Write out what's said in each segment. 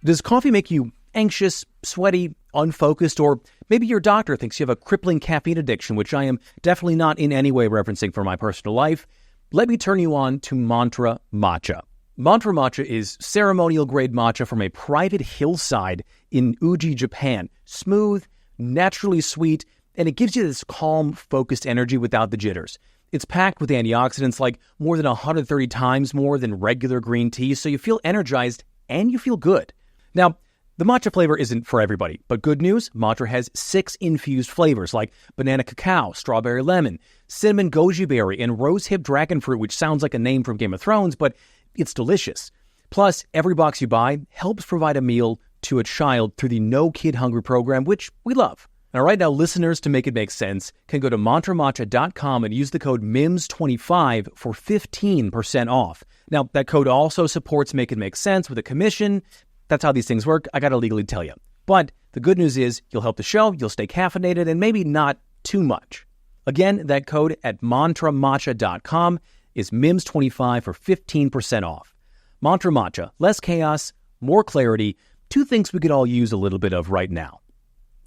Does coffee make you anxious, sweaty, unfocused, or maybe your doctor thinks you have a crippling caffeine addiction, which I am definitely not in any way referencing for my personal life? Let me turn you on to Mantra Matcha. Mantra Matcha is ceremonial-grade matcha from a private hillside in Uji, Japan. Smooth, naturally sweet, and it gives you this calm, focused energy without the jitters. It's packed with antioxidants like more than 130 times more than regular green tea, so you feel energized and you feel good. Now, the matcha flavor isn't for everybody, but good news, Matcha has 6 infused flavors like banana cacao, strawberry lemon, cinnamon goji berry, and rosehip dragon fruit, which sounds like a name from Game of Thrones, but it's delicious. Plus, every box you buy helps provide a meal to a child through the No Kid Hungry program, which we love. Now, right now, listeners to Make It Make Sense can go to mantramatcha.com and use the code MIMS25 for 15% off. Now, that code also supports Make It Make Sense with a commission. That's how these things work. I got to legally tell you. But the good news is you'll help the show, you'll stay caffeinated, and maybe not too much. Again, that code at mantramatcha.com is MIMS25 for 15% off. Mantra Matcha, less chaos, more clarity, 2 things we could all use a little bit of right now.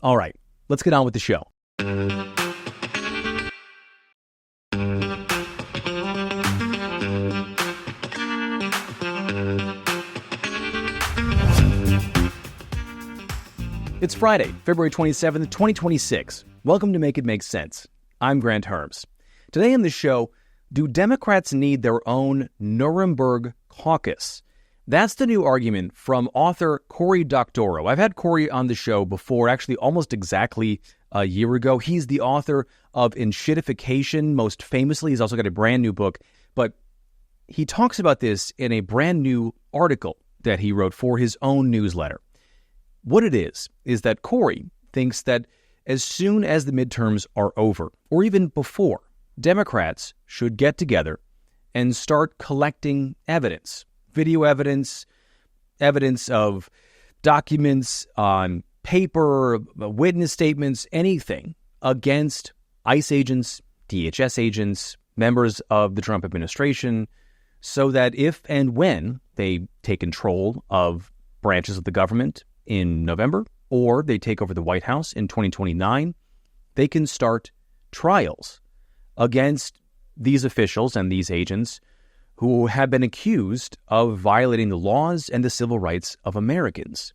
All right, let's get on with the show. It's Friday, February 27th, 2026. Welcome to Make It Make Sense. I'm Grant Herms. Today on the show, do Democrats need their own Nuremberg Caucus? That's the new argument from author Cory Doctorow. I've had Cory on the show before, actually almost exactly a year ago. He's the author of Enshitification. Most famously, he's also got a brand new book, but he talks about this in a brand new article that he wrote for his own newsletter. What it is that Cory thinks that as soon as the midterms are over, or even before, Democrats should get together and start collecting evidence, video evidence, evidence of documents on paper, witness statements, anything against ICE agents, DHS agents, members of the Trump administration, so that if and when they take control of branches of the government in November, or they take over the White House in 2029, they can start trials against these officials and these agents who have been accused of violating the laws and the civil rights of Americans.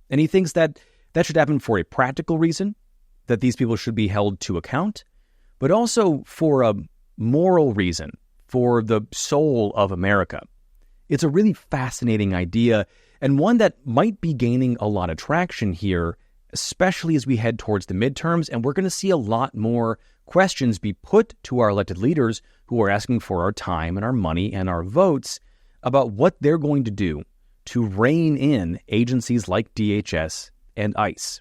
And he thinks that that should happen for a practical reason, that these people should be held to account, but also for a moral reason, for the soul of America. It's a really fascinating idea, and one that might be gaining a lot of traction here, especially as we head towards the midterms, and we're going to see a lot more questions be put to our elected leaders who are asking for our time and our money and our votes about what they're going to do to rein in agencies like DHS and ICE.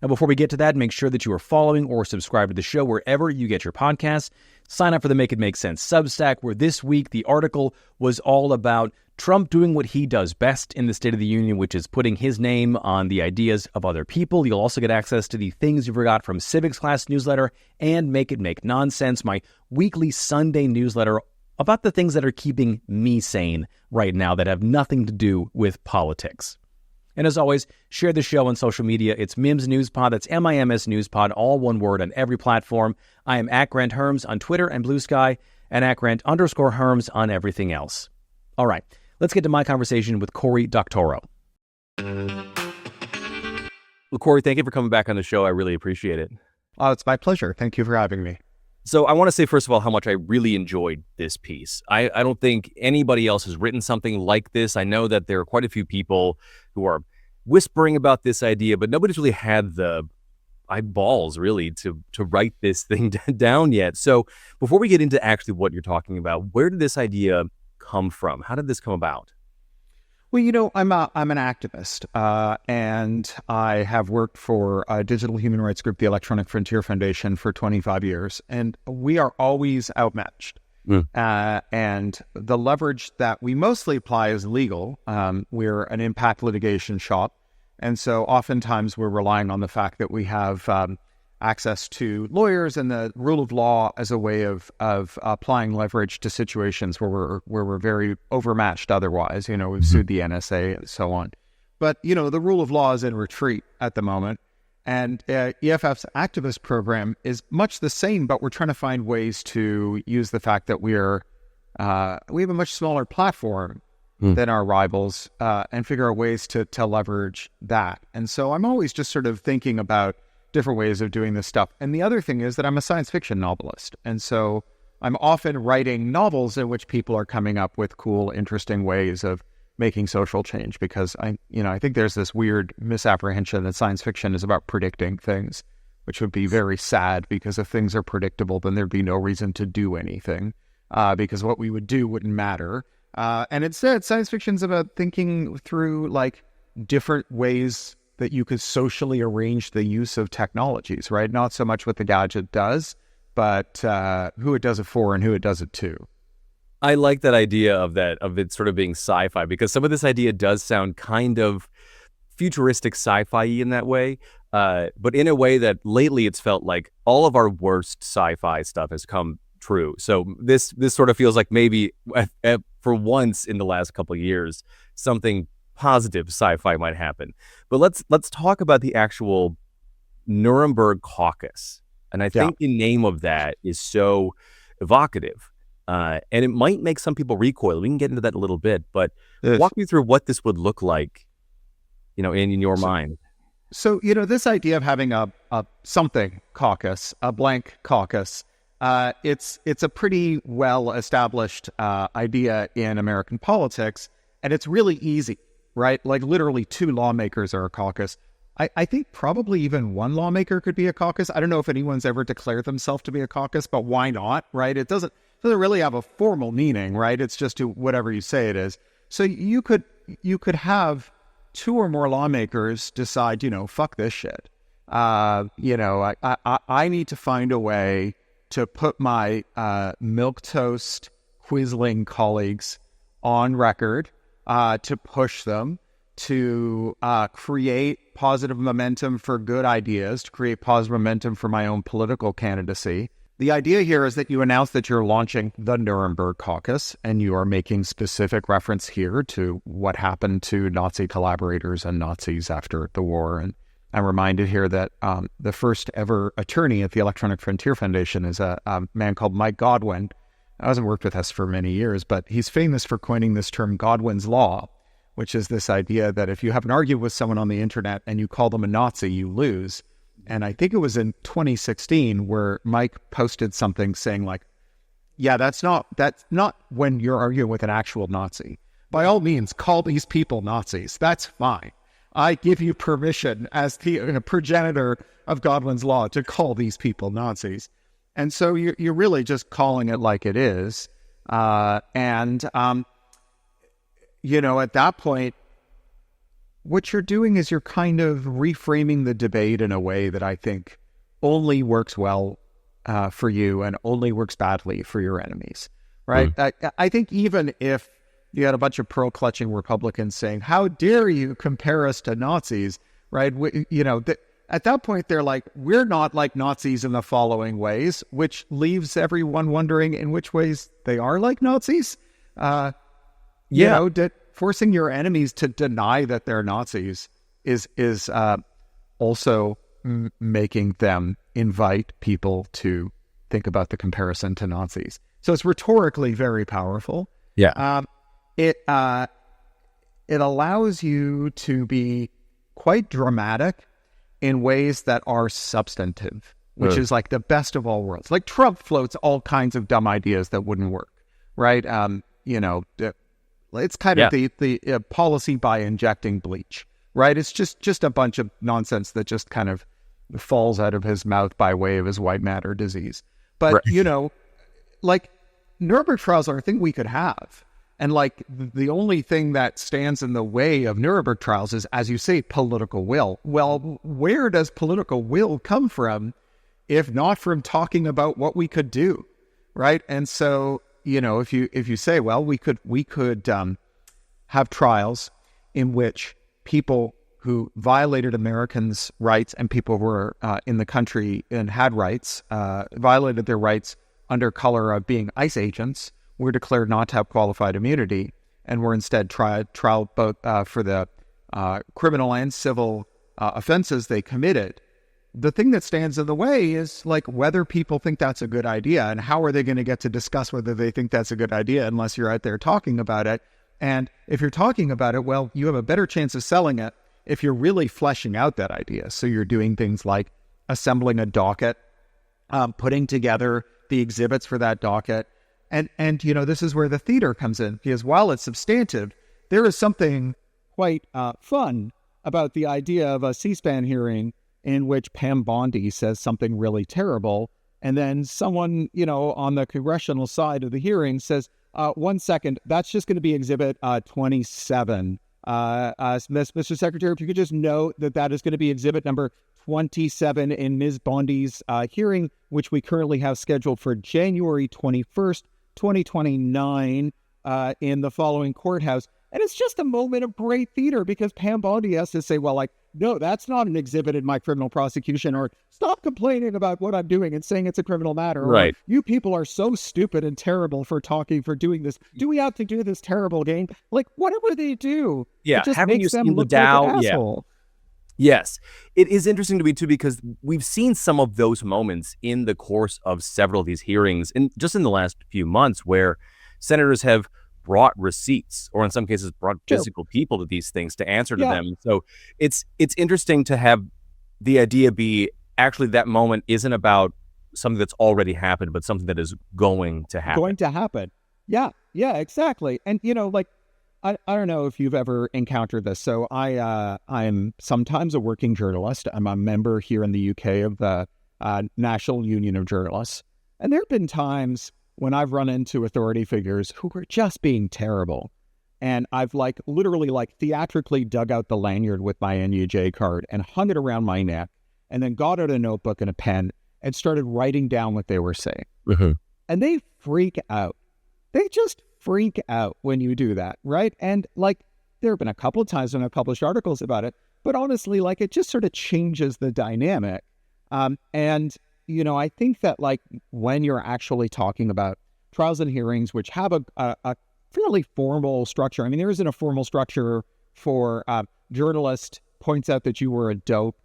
Now, before we get to that, make sure that you are following or subscribed to the show wherever you get your podcasts. Sign up for the Make It Make Sense Substack, where this week the article was all about Trump doing what he does best in the State of the Union, which is putting his name on the ideas of other people. You'll also get access to the Things You Forgot from Civics Class newsletter and Make It Make Nonsense, my weekly Sunday newsletter about the things that are keeping me sane right now that have nothing to do with politics. And as always, share the show on social media. It's Mims News Pod. That's MIMS News Pod, all one word on every platform. I am at Grant Herms on Twitter and Blue Sky, and at Grant_Herms on everything else. All right, let's get to my conversation with Cory Doctorow. Well, Cory, thank you for coming back on the show. I really appreciate it. Oh, it's my pleasure. Thank you for having me. So I want to say, first of all, how much I really enjoyed this piece. I don't think anybody else has written something like this. I know that there are quite a few people who are whispering about this idea, but nobody's really had the eyeballs, really, to write this thing down yet. So before we get into actually what you're talking about, where did this idea come from? How did this come about? Well, you know, I'm an activist, and I have worked for a digital human rights group, the Electronic Frontier Foundation, for 25 years, and we are always outmatched. And the leverage that we mostly apply is legal. We're an impact litigation shop, and so oftentimes we're relying on the fact that we have access to lawyers and the rule of law as a way of applying leverage to situations where we're very overmatched otherwise. We've sued the NSA and so on. But, the rule of law is in retreat at the moment. And EFF's activist program is much the same, but we're trying to find ways to use the fact that we have a much smaller platform than our rivals and figure out ways to leverage that. And so I'm always just sort of thinking about different ways of doing this stuff. And the other thing is that I'm a science fiction novelist. And so I'm often writing novels in which people are coming up with cool, interesting ways of making social change, because I think there's this weird misapprehension that science fiction is about predicting things, which would be very sad, because if things are predictable, then there'd be no reason to do anything, because what we would do wouldn't matter. And instead, science fiction is about thinking through like different ways that you could socially arrange the use of technologies, right? Not so much what the gadget does, but who it does it for and who it does it to. I like that idea of it sort of being sci-fi, because some of this idea does sound kind of futuristic sci-fi in that way, but in a way that lately it's felt like all of our worst sci-fi stuff has come true. So this sort of feels like maybe for once in the last couple of years, something positive sci-fi might happen. But let's talk about the actual Nuremberg Caucus. And I think the name of that is so evocative. And it might make some people recoil. We can get into that a little bit, but walk me through what this would look like, in your mind. So, this idea of having a something caucus, a blank caucus, it's a pretty well-established idea in American politics, and it's really easy, right? Like literally 2 lawmakers are a caucus. I think probably even 1 lawmaker could be a caucus. I don't know if anyone's ever declared themselves to be a caucus, but why not, right? It doesn't really have a formal meaning, right? It's just whatever you say it is. So you could have 2 or more lawmakers decide, fuck this shit. I need to find a way to put my milquetoast Quisling colleagues on record, to push them, to create positive momentum for good ideas, to create positive momentum for my own political candidacy. The idea here is that you announce that you're launching the Nuremberg Caucus, and you are making specific reference here to what happened to Nazi collaborators and Nazis after the war. And I'm reminded here that the first ever attorney at the Electronic Frontier Foundation is a man called Mike Godwin. He hasn't worked with us for many years, but he's famous for coining this term Godwin's Law, which is this idea that if you have an argument with someone on the internet and you call them a Nazi, you lose. And I think it was in 2016 where Mike posted something saying like, yeah, that's not when you're arguing with an actual Nazi. By all means, call these people Nazis. That's fine. I give you permission as the progenitor of Godwin's Law to call these people Nazis. And so you're really just calling it like it is. At that point, what you're doing is you're kind of reframing the debate in a way that I think only works well for you and only works badly for your enemies, right? I think even if you had a bunch of pearl-clutching Republicans saying, how dare you compare us to Nazis, right? At that point, they're like, we're not like Nazis in the following ways, which leaves everyone wondering in which ways they are like Nazis. Forcing your enemies to deny that they're Nazis is also making them invite people to think about the comparison to Nazis. So it's rhetorically very powerful. Yeah. It allows you to be quite dramatic in ways that are substantive, which is like the best of all worlds. Like Trump floats all kinds of dumb ideas that wouldn't work, right? It's kind of the policy by injecting bleach, right? It's just a bunch of nonsense that just kind of falls out of his mouth by way of his white matter disease. But, like Nuremberg trials are a thing we could have. And like the only thing that stands in the way of Nuremberg trials is, as you say, political will. Well, where does political will come from if not from talking about what we could do, right? And so, if you say, well, we could have trials in which people who violated Americans' rights and people who were in the country and had rights, violated their rights under color of being ICE agents, were declared not to have qualified immunity and were instead tried both for the criminal and civil offenses they committed. The thing that stands in the way is like whether people think that's a good idea, and how are they going to get to discuss whether they think that's a good idea unless you're out there talking about it. And if you're talking about it, well, you have a better chance of selling it if you're really fleshing out that idea. So you're doing things like assembling a docket, putting together the exhibits for that docket. And this is where the theater comes in, because while it's substantive, there is something quite fun about the idea of a C-SPAN hearing in which Pam Bondi says something really terrible, and then someone, on the congressional side of the hearing says, 1 second, that's just going to be exhibit 27. Mr. Secretary, if you could just note that is going to be exhibit number 27 in Ms. Bondi's hearing, which we currently have scheduled for January 21st, 2029 in the following courthouse. And it's just a moment of great theater because Pam Bondi has to say, well, like, no, that's not an exhibit in my criminal prosecution, or stop complaining about what I'm doing and saying it's a criminal matter. Right. Or, you people are so stupid and terrible for doing this. Do we have to do this terrible game? Like, whatever they do, yeah, it just haven't makes you them seen look the like Dow? an asshole. Yes. It is interesting to me, too, because we've seen some of those moments in the course of several of these hearings, just in the last few months, where senators have brought receipts, or in some cases brought physical people to these things to answer to them. So it's interesting to have the idea be actually that moment isn't about something that's already happened, but something that is going to happen. Yeah, exactly. And, I don't know if you've ever encountered this. So I'm sometimes a working journalist. I'm a member here in the UK of the National Union of Journalists. And there have been times when I've run into authority figures who were just being terrible. And I've literally theatrically dug out the lanyard with my NUJ card and hung it around my neck, and then got out a notebook and a pen and started writing down what they were saying. Mm-hmm. And they freak out. They just freak out when you do that, right? And there have been a couple of times when I've published articles about it, but honestly, it just sort of changes the dynamic. I think that when you're actually talking about trials and hearings, which have a fairly formal structure. I mean, there isn't a formal structure for journalist points out that you were a dope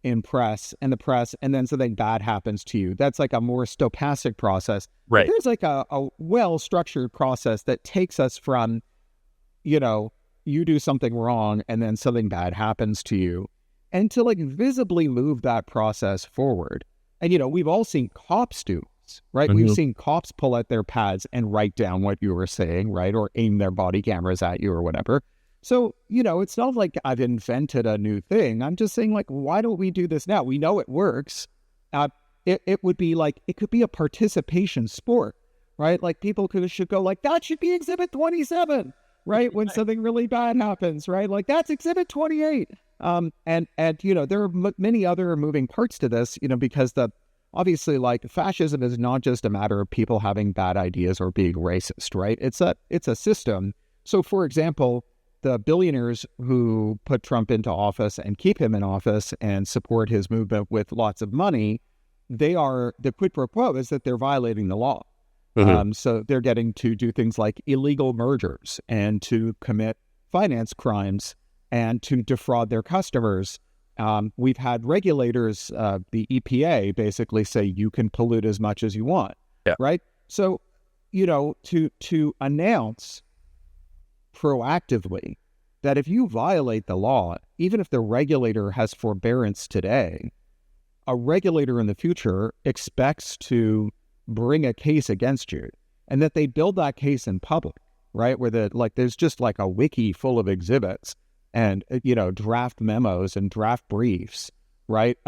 in the press, and then something bad happens to you. That's a more stochastic process. Right. There's a well-structured process that takes us from, you do something wrong and then something bad happens to you, and to visibly move that process forward. And, we've all seen cops do this, right? Mm-hmm. We've seen cops pull out their pads and write down what you were saying, right? Or aim their body cameras at you or whatever. So, it's not like I've invented a new thing. I'm just saying, why don't we do this now? We know it works. It would be it could be a participation sport, right? People should go that should be exhibit 27, right? When something really bad happens, right? That's exhibit 28. And there are many other moving parts to this, because obviously fascism is not just a matter of people having bad ideas or being racist, right? It's a system. So, for example, the billionaires who put Trump into office and keep him in office and support his movement with lots of money, the quid pro quo is that they're violating the law. Mm-hmm. So they're getting to do things like illegal mergers and to commit finance crimes and to defraud their customers. We've had regulators, the EPA, basically say you can pollute as much as you want, right? So, to announce proactively that if you violate the law, even if the regulator has forbearance today, a regulator in the future expects to bring a case against you, and that they build that case in public, right? Where there's just a wiki full of exhibits and, draft memos and draft briefs, right?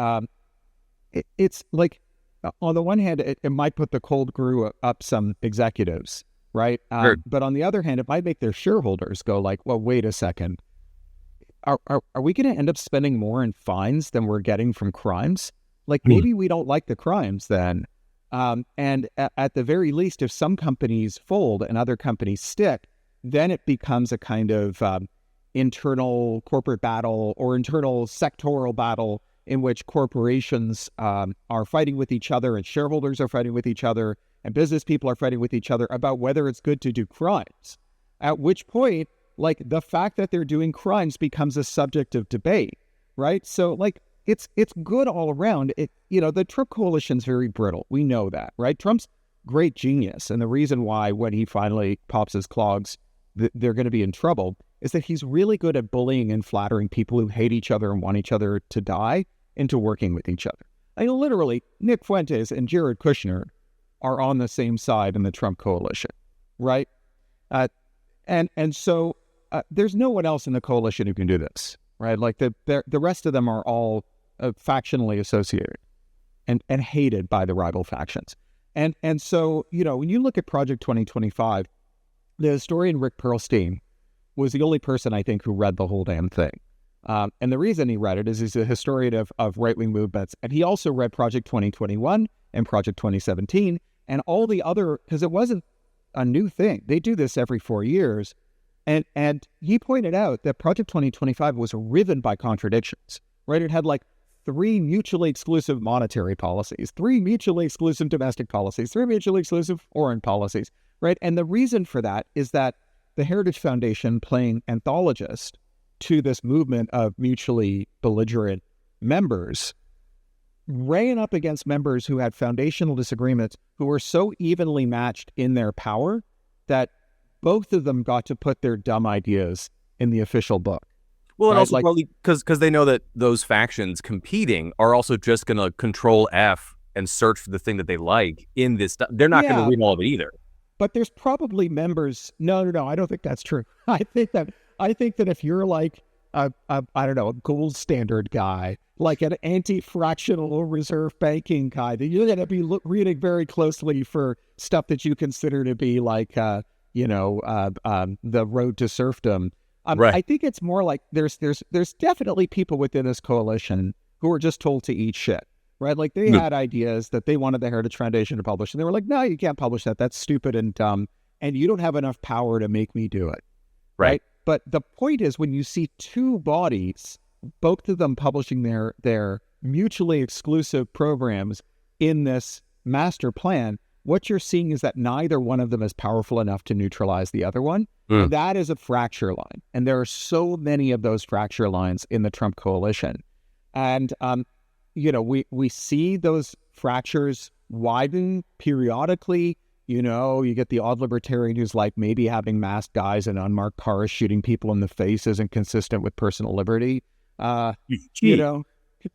It's on the one hand, it might put the cold brew up some executives, right? Sure. But on the other hand, it might make their shareholders go well, wait a second. Are we going to end up spending more in fines than we're getting from crimes? Maybe we don't like the crimes then. And at the very least, if some companies fold and other companies stick, then it becomes a kind of internal corporate battle or internal sectoral battle in which corporations are fighting with each other and shareholders are fighting with each other and business people are fighting with each other about whether it's good to do crimes. At which point, like, the fact that they're doing crimes becomes a subject of debate, right? So, like, it's good all around. The Trump coalition's very brittle. We know that, right? Trump's great genius, and the reason why when he finally pops his clogs, they're going to be in trouble, is that he's really good at bullying and flattering people who hate each other and want each other to die into working with each other. I mean, literally, Nick Fuentes and Jared Kushner are on the same side in the Trump coalition, right? So there's no one else in the coalition who can do this, right? Like the rest of them are all factionally associated and hated by the rival factions. And so, when you look at Project 2025, the historian Rick Perlstein was the only person, I think, who read the whole damn thing. And the reason he read it is he's a historian of right-wing movements. And he also read Project 2021 and Project 2017 and all the other, because it wasn't a new thing. They do this every 4 years. And he pointed out that Project 2025 was riven by contradictions, right? It had like 3 mutually exclusive monetary policies, 3 mutually exclusive domestic policies, 3 mutually exclusive foreign policies, right? And the reason for that is that the Heritage Foundation, playing anthologist to this movement of mutually belligerent members, ran up against members who had foundational disagreements, who were so evenly matched in their power that both of them got to put their dumb ideas in the official book. Well, and also probably because they know that those factions competing are also just going to control F and search for the thing that they like in this stuff. They're not going to read all of it either. But there's probably members. No, I don't think that's true. I think that if you're like a gold standard guy, like an anti-fractional reserve banking guy, then you're going to be reading very closely for stuff that you consider to be like, the road to serfdom. Right. I think it's more like there's definitely people within this coalition who are just told to eat shit, right? Like they had ideas that they wanted the Heritage Foundation to publish, and they were like, no, you can't publish that. That's stupid and dumb, and you don't have enough power to make me do it, right? But the point is, when you see 2 bodies, both of them publishing their mutually exclusive programs in this master plan, what you're seeing is that neither one of them is powerful enough to neutralize the other one. And that is a fracture line. And there are so many of those fracture lines in the Trump coalition. And, we see those fractures widen periodically. You get the odd libertarian who's like, maybe having masked guys in unmarked cars shooting people in the face isn't consistent with personal liberty. You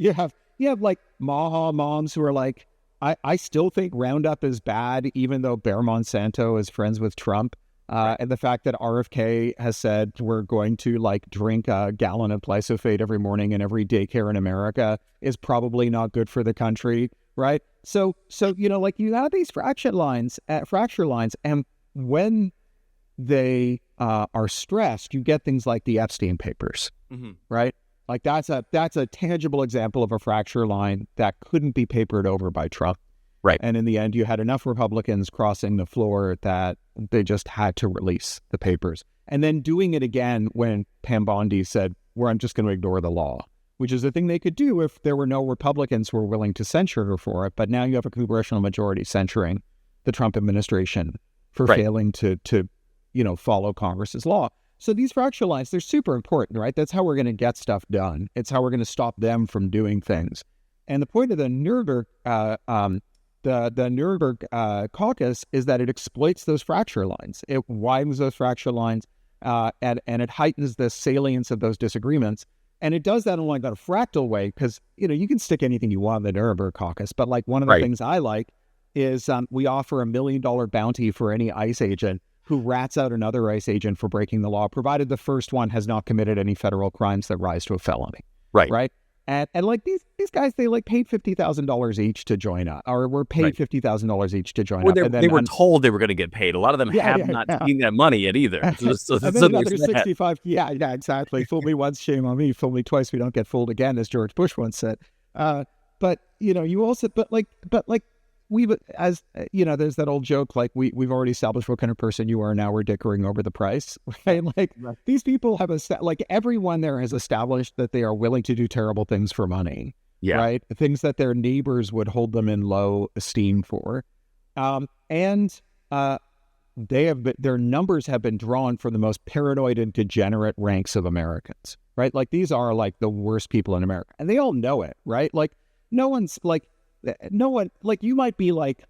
have like Maha moms who are like, I still think Roundup is bad, even though Bear Monsanto is friends with Trump. And the fact that RFK has said we're going to like drink a gallon of glyphosate every morning in every daycare in America is probably not good for the country, right? So you have these fracture lines, and when they are stressed, you get things like the Epstein papers, right? Like that's a tangible example of a fracture line that couldn't be papered over by Trump. Right. And in the end, you had enough Republicans crossing the floor that they just had to release the papers. And then doing it again when Pam Bondi said, I'm just going to ignore the law, which is the thing they could do if there were no Republicans who were willing to censure her for it. But now you have a congressional majority censuring the Trump administration for failing to follow Congress's law. So these fracture lines, they're super important, right? That's how we're going to get stuff done. It's how we're going to stop them from doing things. And the point of the Nuremberg the Nuremberg Caucus is that it exploits those fracture lines. It widens those fracture lines, and it heightens the salience of those disagreements. And it does that in like a fractal way, because you can stick anything you want in the Nuremberg Caucus. But like one of the things I like is we offer $1 million bounty for any ICE agent who rats out another ICE agent for breaking the law, provided the first one has not committed any federal crimes that rise to a felony. Right. And like these guys, they like paid $50,000 each to join up, or were paid $50,000 each to join up. They were told they were going to get paid. A lot of them have not seen that money yet either. So and then another 65. Yeah, exactly. Fool me once, shame on me. Fool me twice, we don't get fooled again, as George Bush once said. But you also, but as you know, there's that old joke, like we've already established what kind of person you are. Now we're dickering over the price. Right? Like these people have like everyone there has established that they are willing to do terrible things for money. Yeah. Right. Things that their neighbors would hold them in low esteem for. Their numbers have been drawn from the most paranoid and degenerate ranks of Americans, right? Like these are like the worst people in America, and they all know it, right? Like no one, like you might be like,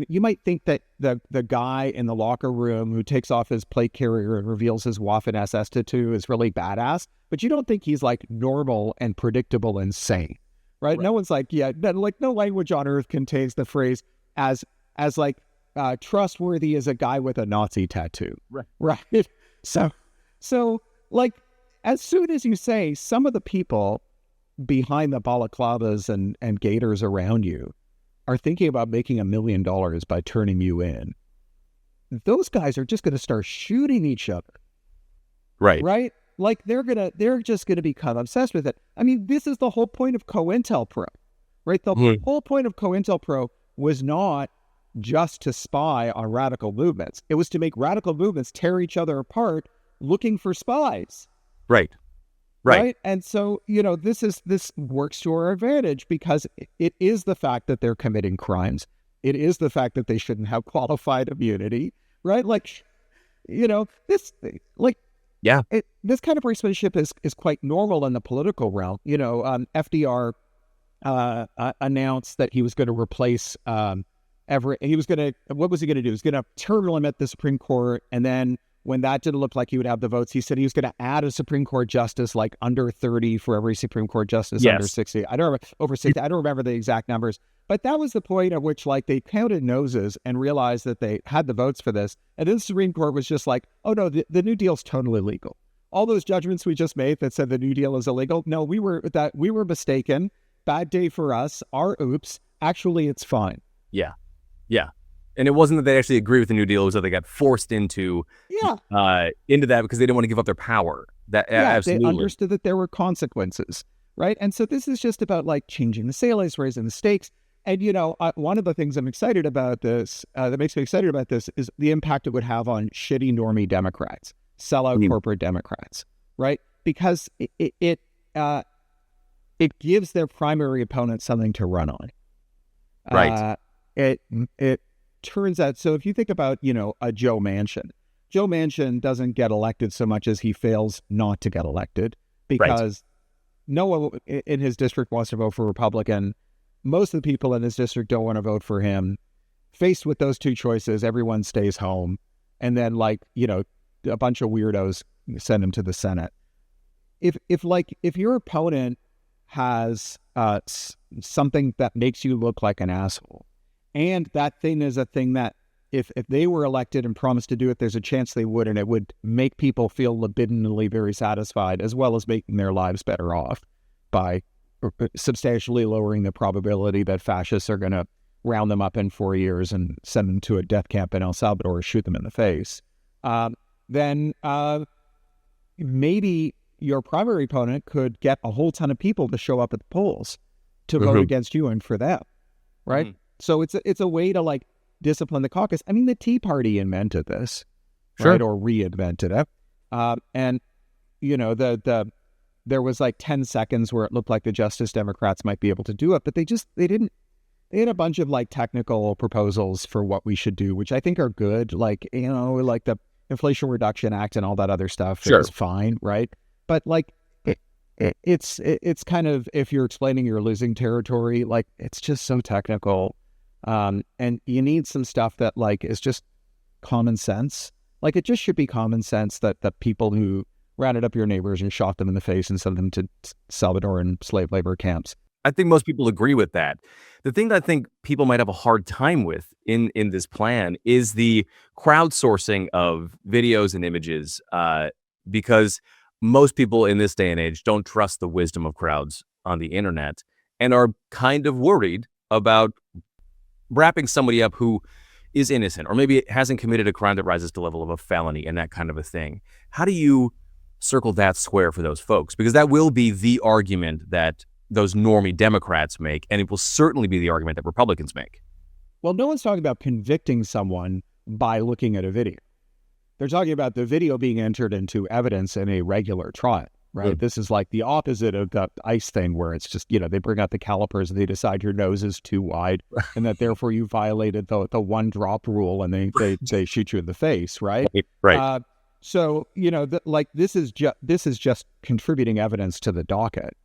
you might think that the guy in the locker room who takes off his plate carrier and reveals his Waffen SS tattoo is really badass, but you don't think he's like normal and predictable and sane, right? No one's like, like no language on earth contains the phrase as like, trustworthy as a guy with a Nazi tattoo. Right. So like, as soon as you say some of the people behind the balaclavas and gaiters around you are thinking about making $1 million by turning you in, those guys are just going to start shooting each other. Right. Like they're just going to become obsessed with it. I mean, this is the whole point of COINTELPRO, right? The whole point of COINTELPRO was not just to spy on radical movements. It was to make radical movements tear each other apart looking for spies. Right. And so, this works to our advantage because it is the fact that they're committing crimes. It is the fact that they shouldn't have qualified immunity, right? Like, this kind of brinksmanship is quite normal in the political realm. FDR announced that he was going to replace what was he going to do? He was going to term limit the Supreme Court, and then when that didn't look like he would have the votes, he said he was going to add a Supreme Court justice like under 30 for every Supreme Court justice under 60. I don't remember over 60. I don't remember the exact numbers, but that was the point at which like they counted noses and realized that they had the votes for this. And then the Supreme Court was just like, oh no, the New Deal's totally legal. All those judgments we just made that said the New Deal is illegal. No, we were mistaken. Bad day for us. Our oops. Actually, it's fine. Yeah. And it wasn't that they actually agree with the New Deal; it was that they got forced into that because they didn't want to give up their power. Absolutely. They understood that there were consequences, right? And so this is just about like changing the salience, raising the stakes. And one of the things I'm excited about this, that makes me excited about this, is the impact it would have on shitty normie Democrats, sellout corporate Democrats, right? Because it gives their primary opponent something to run on, right? It turns out, so if you think about, a Joe Manchin doesn't get elected so much as he fails not to get elected because no one in his district wants to vote for Republican. Most of the people in his district don't want to vote for him. Faced with those two choices, everyone stays home. And then a bunch of weirdos send him to the Senate. If your opponent has something that makes you look like an asshole, and that thing is a thing that if they were elected and promised to do it, there's a chance they would, and it would make people feel libidinally very satisfied, as well as making their lives better off by substantially lowering the probability that fascists are going to round them up in 4 years and send them to a death camp in El Salvador or shoot them in the face. Then maybe your primary opponent could get a whole ton of people to show up at the polls to vote against you and for them, right? Mm-hmm. So it's a way to like discipline the caucus. I mean, the Tea Party invented this, right? Or reinvented it. And there was like 10 seconds where it looked like the Justice Democrats might be able to do it, but they didn't. They had a bunch of like technical proposals for what we should do, which I think are good. Like, like the Inflation Reduction Act and all that other stuff is fine, right? But like it's kind of, if you're explaining your losing territory, like it's just so technical. And you need some stuff that like is just common sense. Like it just should be common sense that the people who rounded up your neighbors and shot them in the face and sent them to Salvadoran slave labor camps. I think most people agree with that. The thing that I think people might have a hard time with in this plan is the crowdsourcing of videos and images, because most people in this day and age don't trust the wisdom of crowds on the internet and are kind of worried about wrapping somebody up who is innocent, or maybe hasn't committed a crime that rises to the level of a felony and that kind of a thing. How do you circle that square for those folks? Because that will be the argument that those normie Democrats make, and it will certainly be the argument that Republicans make. Well, no one's talking about convicting someone by looking at a video. They're talking about the video being entered into evidence in a regular trial, right? This is like the opposite of the ICE thing where it's just, they bring out the calipers and they decide your nose is too wide and that therefore you violated the one drop rule and they shoot you in the face, right? Right. So, this is just contributing evidence to the docket.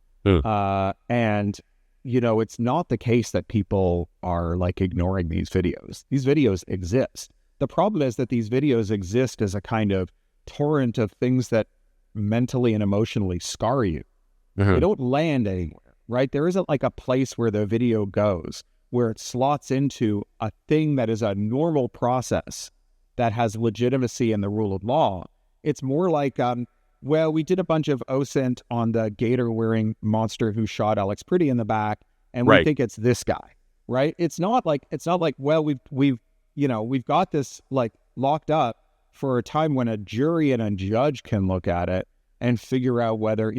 And, it's not the case that people are like ignoring these videos. These videos exist. The problem is that these videos exist as a kind of torrent of things that mentally and emotionally scar you. They don't land anywhere, right? There isn't like a place where the video goes, where it slots into a thing that is a normal process that has legitimacy in the rule of law. It's more like, we did a bunch of OSINT on the gator-wearing monster who shot Alex Pretty in the back, and we think it's this guy, right? It's not like, we've got this like locked up for a time when a jury and a judge can look at it and figure out whether,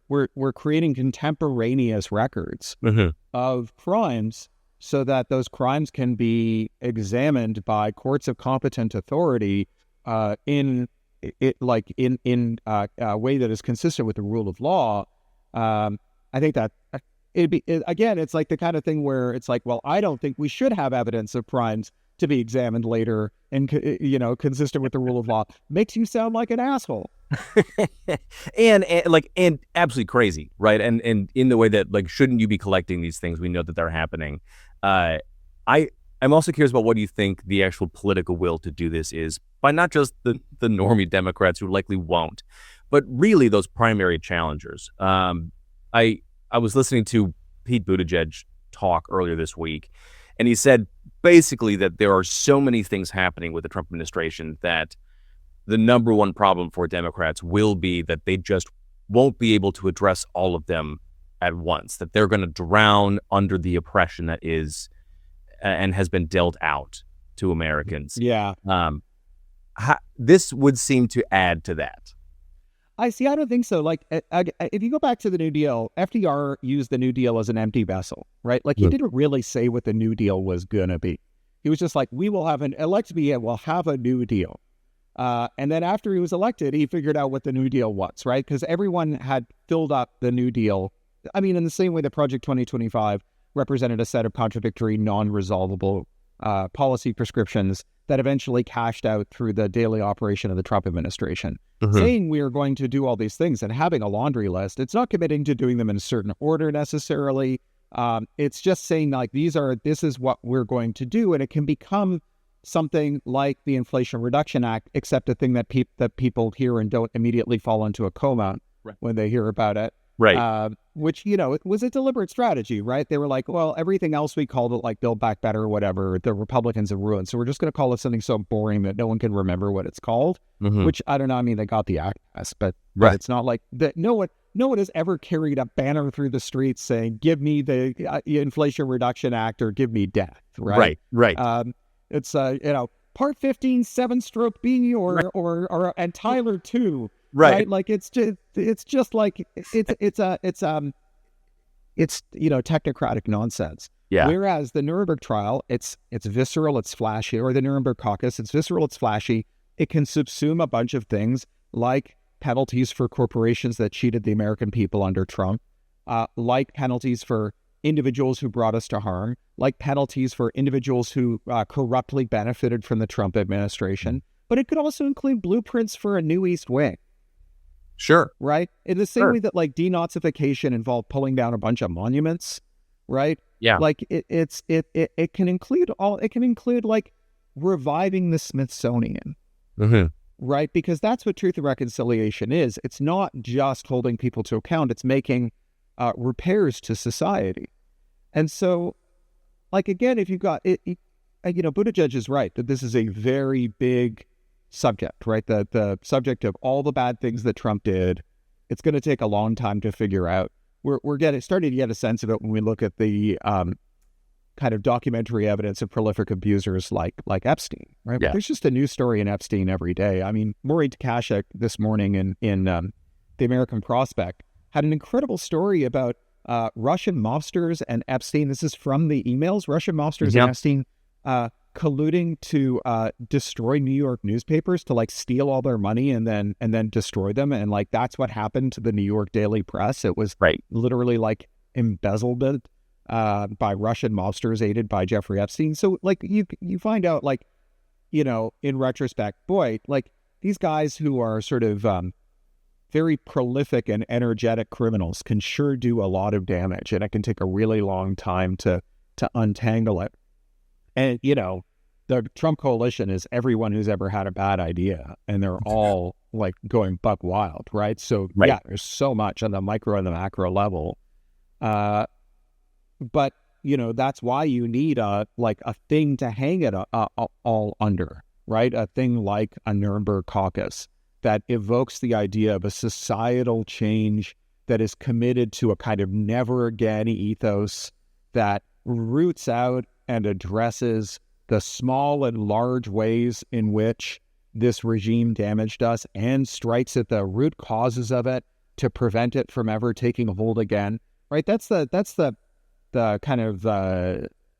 we're creating contemporaneous records of crimes so that those crimes can be examined by courts of competent authority in a way that is consistent with the rule of law. I think that it's like the kind of thing where it's like, well, I don't think we should have evidence of crimes to be examined later and, consistent with the rule of law. Makes you sound like an asshole. and absolutely crazy, right? And in the way that, like, shouldn't you be collecting these things? We know that they're happening. I'm also curious about what you think the actual political will to do this is by not just the normie Democrats who likely won't, but really those primary challengers. I was listening to Pete Buttigieg talk earlier this week, and he said basically that there are so many things happening with the Trump administration that the number one problem for Democrats will be that they just won't be able to address all of them at once, that they're going to drown under the oppression that is and has been dealt out to Americans. Yeah. This would seem to add to that. I don't think so. Like, if you go back to the New Deal, FDR used the New Deal as an empty vessel, right? Like, he didn't really say what the New Deal was going to be. He was just like, we'll have a New Deal. And then after he was elected, he figured out what the New Deal was, right? Because everyone had filled up the New Deal. I mean, in the same way that Project 2025 represented a set of contradictory, non-resolvable policy prescriptions that eventually cashed out through the daily operation of the Trump administration. Saying we are going to do all these things and having a laundry list, it's not committing to doing them in a certain order necessarily. It's just saying, like, this is what we're going to do, and it can become something like the Inflation Reduction Act, except a thing that people hear and don't immediately fall into a coma when they hear about it. Right. Which, it was a deliberate strategy, right? They were like, well, everything else we called it like Build Back Better or whatever, the Republicans have ruined. So we're just going to call it something so boring that no one can remember what it's called, which I don't know. I mean, they got the access, but it's not like that. No one has ever carried a banner through the streets saying, give me the Inflation Reduction Act or give me death. Right. It's, Part 15, 7-stroke B or and Tyler 2. Right. Like, it's just like, it's technocratic nonsense. Yeah. Whereas the Nuremberg trial, it's visceral, it's flashy, or the Nuremberg Caucus, it's visceral, it's flashy. It can subsume a bunch of things like penalties for corporations that cheated the American people under Trump, like penalties for individuals who brought us to harm, like penalties for individuals who corruptly benefited from the Trump administration. But it could also include blueprints for a new East Wing. Sure. Right? In the same way that, like, denazification involved pulling down a bunch of monuments, right? Yeah. Like, it can include like reviving the Smithsonian. Right? Because that's what Truth and Reconciliation is. It's not just holding people to account. It's making repairs to society. And so, like, again, if you've got it, Buttigieg is right that this is a very big subject, right? The subject of all the bad things that Trump did. It's going to take a long time to figure out. We're starting to get a sense of it when we look at the kind of documentary evidence of prolific abusers like Epstein, right? Yeah. There's just a new story in Epstein every day. I mean, Maury Tkachuk this morning in the American Prospect had an incredible story about Russian mobsters and Epstein. This is from the emails. Russian mobsters and Epstein colluding to destroy New York newspapers, to like steal all their money and then destroy them. And like that's what happened to the New York Daily Press. It was literally like embezzlement by Russian mobsters aided by Jeffrey Epstein. So like you find out, like, you know, in retrospect, boy, like these guys who are sort of very prolific and energetic criminals can sure do a lot of damage, and it can take a really long time to untangle it. And, you know, the Trump coalition is everyone who's ever had a bad idea, and they're all like going buck wild, right? So yeah, there's so much on the micro and the macro level. But, you know, that's why you need a thing to hang it all under, right? A thing like a Nuremberg Caucus that evokes the idea of a societal change that is committed to a kind of never again ethos that roots out and addresses the small and large ways in which this regime damaged us and strikes at the root causes of it to prevent it from ever taking hold again. Right? That's the kind of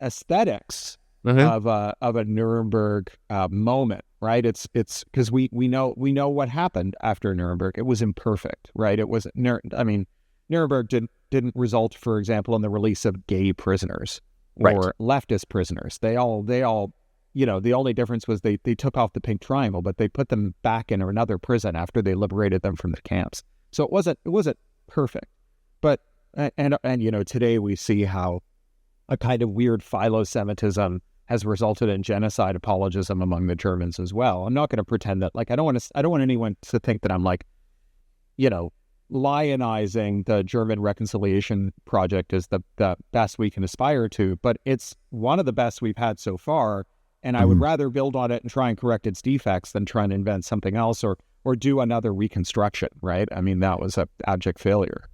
aesthetics of a Nuremberg moment. Right? It's because we know what happened after Nuremberg. It was imperfect. Right? It was Nuremberg didn't result, for example, in the release of gay prisoners or leftist prisoners. They all, you know, the only difference was they took off the pink triangle, but they put them back in another prison after they liberated them from the camps. So it wasn't perfect. But and you know, today we see how a kind of weird philo-Semitism has resulted in genocide apologism among the Germans as well. I'm not going to pretend that, like, I don't want anyone to think that I'm, like, you know, lionizing the German reconciliation project as the best we can aspire to, but it's one of the best we've had so far, and I would rather build on it and try and correct its defects than try and invent something else or do another reconstruction, right? I mean, that was an abject failure.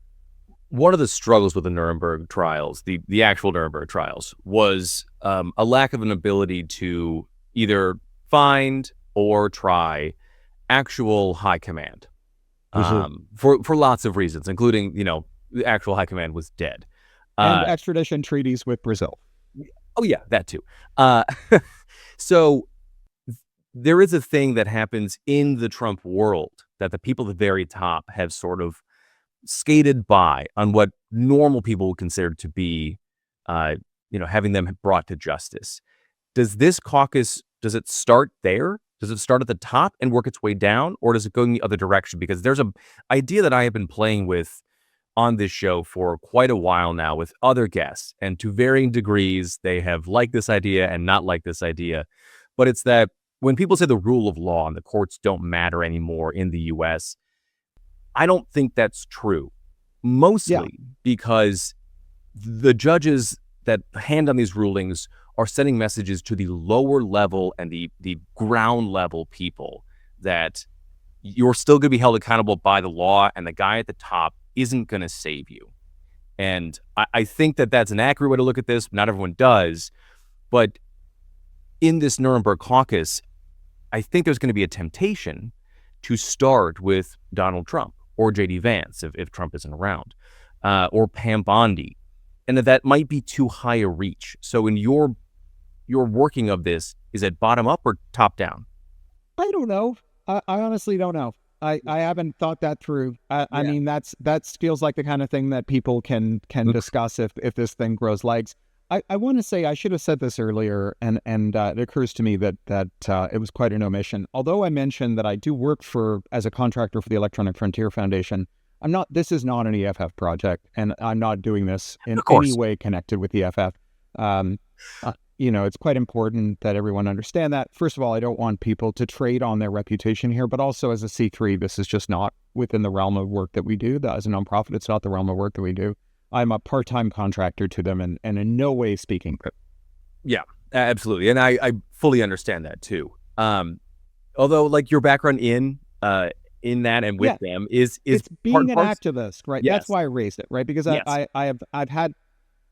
One of the struggles with the Nuremberg trials, the actual Nuremberg trials, was a lack of an ability to either find or try actual high command. For lots of reasons, including, you know, the actual high command was dead. And extradition treaties with Brazil. Oh, yeah, that too. So there is a thing that happens in the Trump world that the people at the very top have sort of skated by on what normal people would consider to be, you know, having them brought to justice. Does this caucus, does it start there? Does it start at the top and work its way down, or does it go in the other direction? Because there's an idea that I have been playing with on this show for quite a while now with other guests, and to varying degrees, they have liked this idea and not liked this idea. But it's that when people say the rule of law and the courts don't matter anymore in the U.S., I don't think that's true. Mostly because the judges that hand on these rulings are sending messages to the lower level and the ground level people that you're still going to be held accountable by the law, and the guy at the top isn't going to save you. And I think that that's an accurate way to look at this. Not everyone does. But in this Nuremberg Caucus, I think there's going to be a temptation to start with Donald Trump or J.D. Vance if Trump isn't around, or Pam Bondi, and that might be too high a reach. So in your working of this, is it bottom up or top down? I don't know. I honestly don't know. I haven't thought that through. I mean, that feels like the kind of thing that people can discuss if this thing grows legs. I want to say, I should have said this earlier, and it occurs to me that it was quite an omission. Although I mentioned that I do work as a contractor for the Electronic Frontier Foundation, this is not an EFF project, and I'm not doing this in any way connected with EFF. You know, it's quite important that everyone understand that. First of all, I don't want people to trade on their reputation here, but also as a C3, this is just not within the realm of work that we do. As a nonprofit, it's not the realm of work that we do. I'm a part-time contractor to them and in no way speaking. Yeah, absolutely. And I fully understand that too. Although, like, your background in that and with them is it's being an activist, right? Yes. That's why I raised it, right? Because I've had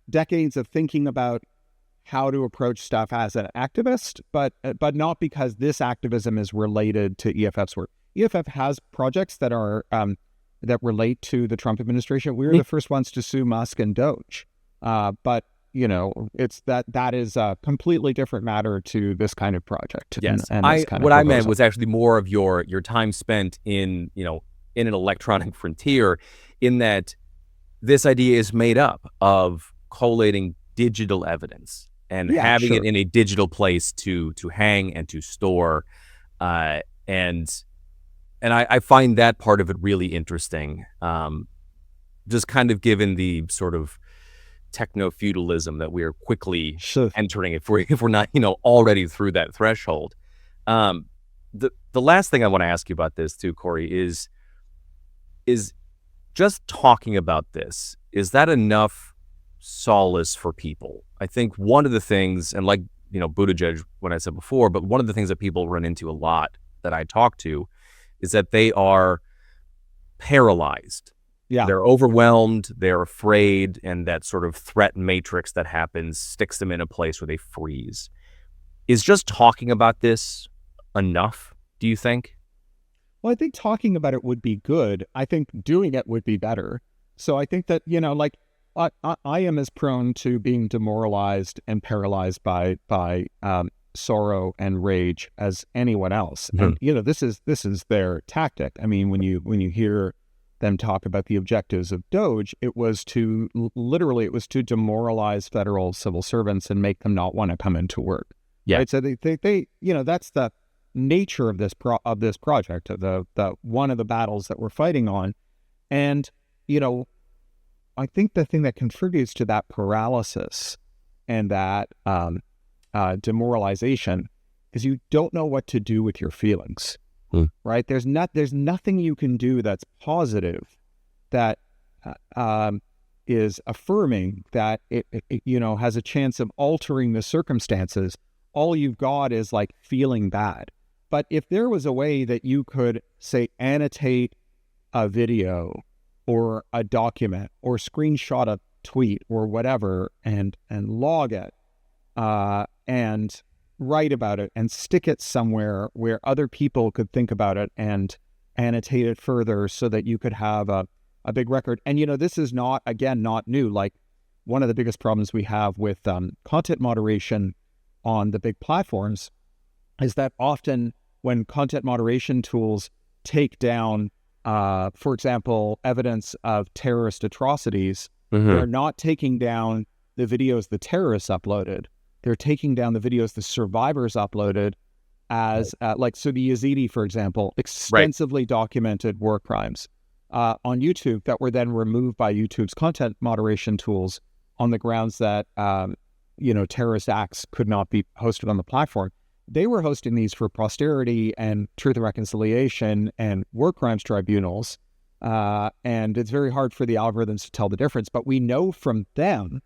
decades of thinking about how to approach stuff as an activist, but not because this activism is related to EFF's work. EFF has projects that are that relate to the Trump administration. We were the first ones to sue Musk and Doge, but it's that is a completely different matter to this kind of project. Yes, and this kind what of I meant proposal. was actually more of your time spent in in an electronic frontier, in that this idea is made up of collating digital evidence and Yeah, having it sure. in a digital place to hang and to store, and I find that part of it really interesting. Just kind of given the sort of techno-feudalism that we are quickly Sure. entering, if we're not already through that threshold. The last thing I want to ask you about this too, Cory, is just talking about this, is that enough solace for people? I think one of the things, and like Buttigieg, what I said before, but one of the things that people run into a lot that I talk to is that they are paralyzed. Yeah. They're overwhelmed, they're afraid, and that sort of threat matrix that happens sticks them in a place where they freeze. Is just talking about this enough, do you think? Well, I think talking about it would be good. I think doing it would be better. So I think that, like I am as prone to being demoralized and paralyzed by sorrow and rage as anyone else. Mhm. And this is their tactic. I mean, when you hear them talk about the objectives of Doge, it was to demoralize federal civil servants and make them not want to come into work. Yeah. Right. So they that's the nature of this project, of the one of the battles that we're fighting on. And I think the thing that contributes to that paralysis and that demoralization is you don't know what to do with your feelings. Right? There's nothing you can do that's positive, that is affirming, that it has a chance of altering the circumstances. All you've got is like feeling bad. But if there was a way that you could, say, annotate a video or a document or screenshot a tweet or whatever and log it and write about it and stick it somewhere where other people could think about it and annotate it further so that you could have a big record. And, this is not new. Like, one of the biggest problems we have with content moderation on the big platforms is that often when content moderation tools take down, for example, evidence of terrorist atrocities, they're not taking down the videos the terrorists uploaded. They're taking down the videos the survivors uploaded as, so the Yazidi, for example, extensively documented war crimes on YouTube that were then removed by YouTube's content moderation tools on the grounds that, terrorist acts could not be hosted on the platform. They were hosting these for posterity and Truth and Reconciliation and war crimes tribunals. And it's very hard for the algorithms to tell the difference. But we know from them,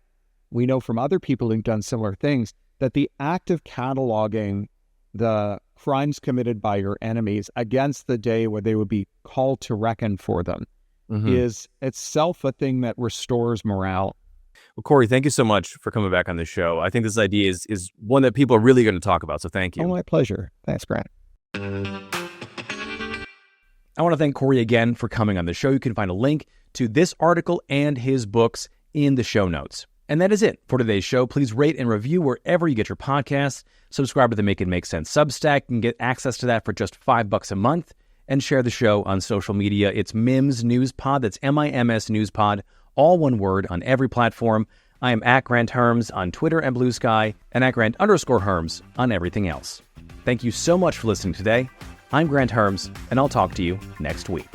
we know from other people who've done similar things, that the act of cataloging the crimes committed by your enemies against the day where they would be called to reckon for them is itself a thing that restores morale. Well, Cory, thank you so much for coming back on the show. I think this idea is one that people are really going to talk about, so thank you. Oh, my pleasure. Thanks, Grant. I want to thank Cory again for coming on the show. You can find a link to this article and his books in the show notes. And that is it for today's show. Please rate and review wherever you get your podcasts. Subscribe to the Make It Make Sense Substack and get access to that for just $5 a month. And share the show on social media. It's MIMS News Pod. That's MIMS News Pod, all one word, on every platform. I am at Grant Herms on Twitter and Blue Sky, and at Grant_Herms on everything else. Thank you so much for listening today. I'm Grant Herms, and I'll talk to you next week.